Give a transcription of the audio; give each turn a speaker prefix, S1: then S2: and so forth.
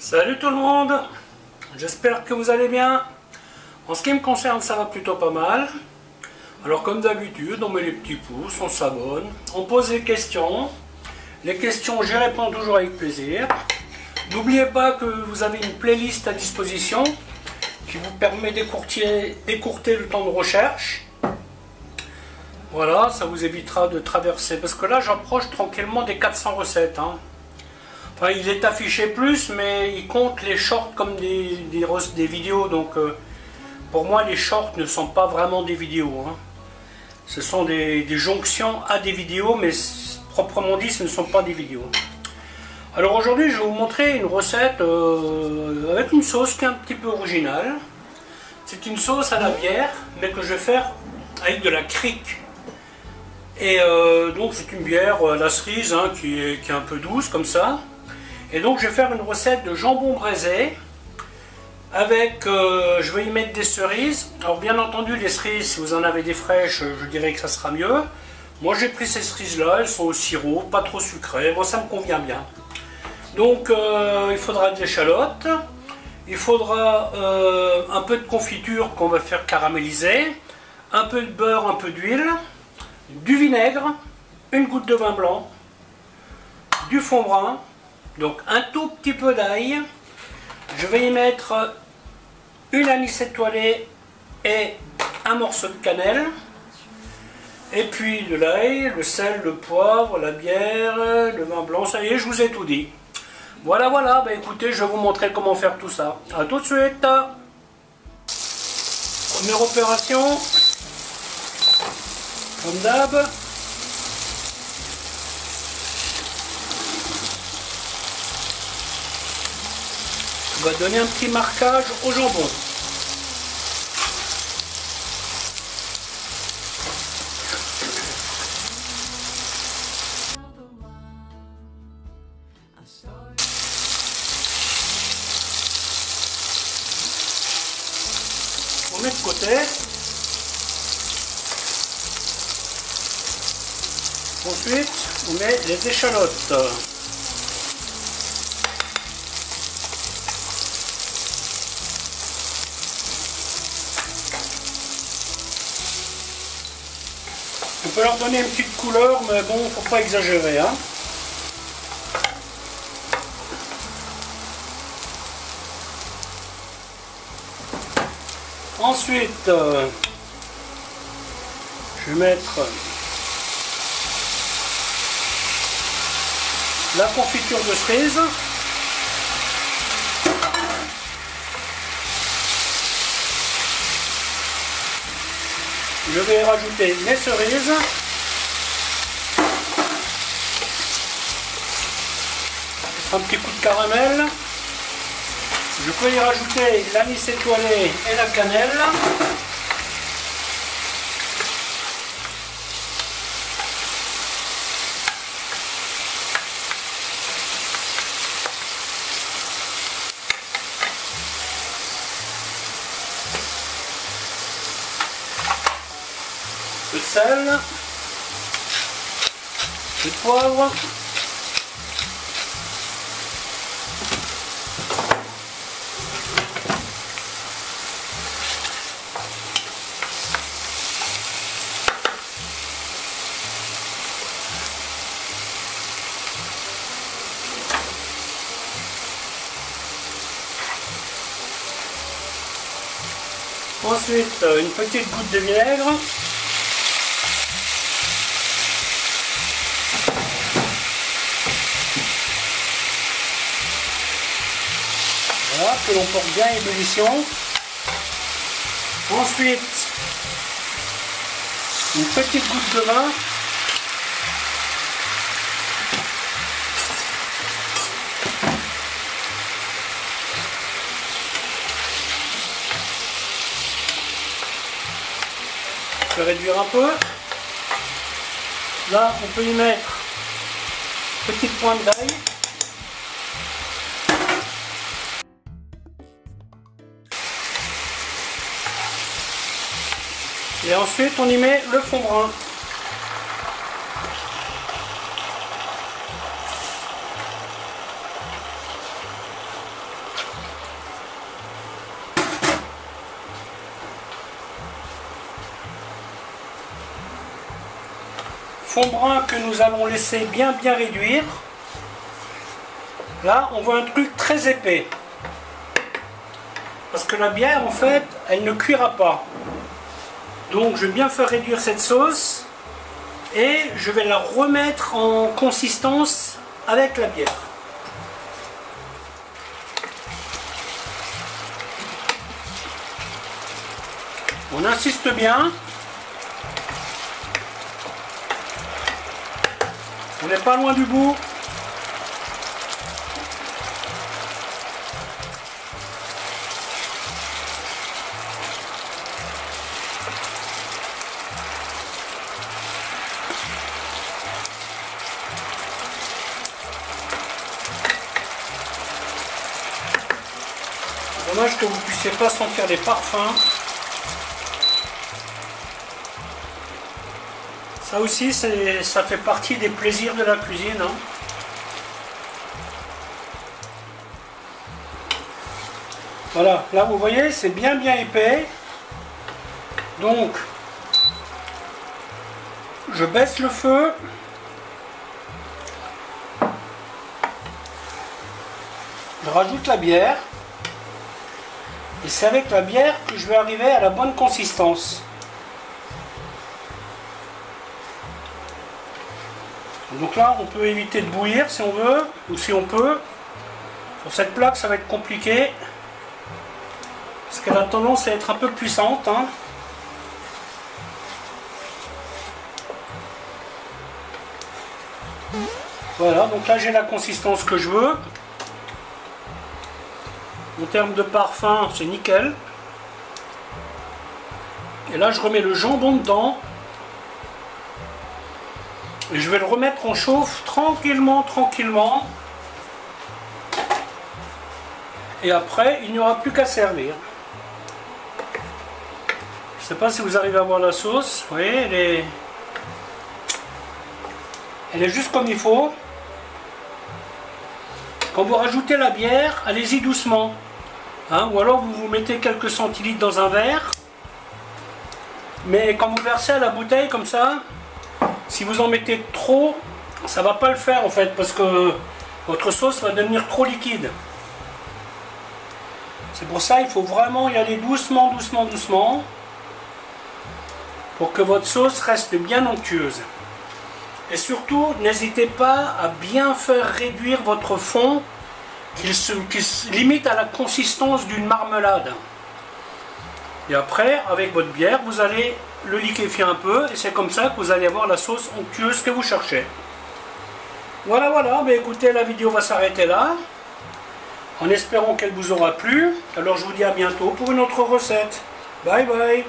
S1: Salut tout le monde, j'espère que vous allez bien. En ce qui me concerne, ça va plutôt pas mal. Alors comme d'habitude, on met les petits pouces, on s'abonne, on pose des questions. Les questions, j'y réponds toujours avec plaisir. N'oubliez pas que vous avez une playlist à disposition qui vous permet d'écourter le temps de recherche. Voilà, ça vous évitera de traverser, parce que là j'approche tranquillement des 400 recettes. Enfin, il est affiché plus, mais il compte les shorts comme des vidéos, donc pour moi les shorts ne sont pas vraiment des vidéos. Ce sont des jonctions à des vidéos, mais proprement dit ce ne sont pas des vidéos. Alors aujourd'hui je vais vous montrer une recette avec une sauce qui est un petit peu originale. C'est une sauce à la bière, mais que je vais faire avec de la crique. Et donc c'est une bière à la cerise qui est un peu douce comme ça. Et donc je vais faire une recette de jambon braisé avec, je vais y mettre des cerises. Alors bien entendu les cerises, si vous en avez des fraîches, je dirais que ça sera mieux. Moi j'ai pris ces cerises là, elles sont au sirop, pas trop sucrées, bon ça me convient bien. Donc il faudra des échalotes, il faudra un peu de confiture qu'on va faire caraméliser, un peu de beurre, un peu d'huile, du vinaigre, une goutte de vin blanc, du fond brun, donc un tout petit peu d'ail. Je vais y mettre une anis étoilée et un morceau de cannelle. Et puis de l'ail, le sel, le poivre, la bière, le vin blanc, ça y est, je vous ai tout dit. Voilà, bah écoutez, je vais vous montrer comment faire tout ça. A tout de suite. Première opération, comme d'hab. On va donner un petit marquage au jambon. On met de côté. Ensuite, on met les échalotes. On peut leur donner une petite couleur, mais bon, faut pas exagérer. Ensuite, je vais mettre la confiture de cerise. Je vais rajouter les cerises. Un petit coup de caramel. Je peux y rajouter l'anis étoilé et la cannelle. Le sel, le poivre, ensuite une petite goutte de vinaigre. Voilà, que l'on porte bien à ébullition. Ensuite, une petite goutte de vin. Je vais réduire un peu. Là, on peut y mettre une petite pointe d'ail. Et ensuite, on y met le fond brun. fond brun que nous allons laisser bien réduire. Là, on voit un truc très épais. Parce que la bière, en fait, elle ne cuira pas. Donc, je vais bien faire réduire cette sauce. Et je vais la remettre en consistance avec la bière. On insiste bien. On n'est pas loin du bout. Dommage que vous ne puissiez pas sentir les parfums. Ça aussi, ça fait partie des plaisirs de la cuisine. Hein. Voilà, là vous voyez, c'est bien épais. Donc, je baisse le feu. Je rajoute la bière. Et c'est avec la bière que je vais arriver à la bonne consistance. Donc là, on peut éviter de bouillir si on veut, ou si on peut. Sur cette plaque, ça va être compliqué. Parce qu'elle a tendance à être un peu puissante. Hein. Voilà, donc là j'ai la consistance que je veux. En termes de parfum, c'est nickel. Et là, je remets le jambon dedans. Et je vais le remettre en chauffe tranquillement. Et après, il n'y aura plus qu'à servir. Je ne sais pas si vous arrivez à voir la sauce. Vous voyez, elle est juste comme il faut. Quand vous rajoutez la bière, allez-y doucement. Hein, ou alors vous mettez quelques centilitres dans un verre. Mais quand vous versez à la bouteille comme ça, si vous en mettez trop, ça va pas le faire en fait, parce que votre sauce va devenir trop liquide. C'est pour ça il faut vraiment y aller doucement, pour que votre sauce reste bien onctueuse. Et surtout, n'hésitez pas à bien faire réduire votre fond, qu'il se limite à la consistance d'une marmelade. Et après, avec votre bière, vous allez le liquéfier un peu, et c'est comme ça que vous allez avoir la sauce onctueuse que vous cherchez. Voilà, mais écoutez, la vidéo va s'arrêter là, en espérant qu'elle vous aura plu. Alors je vous dis à bientôt pour une autre recette. Bye bye.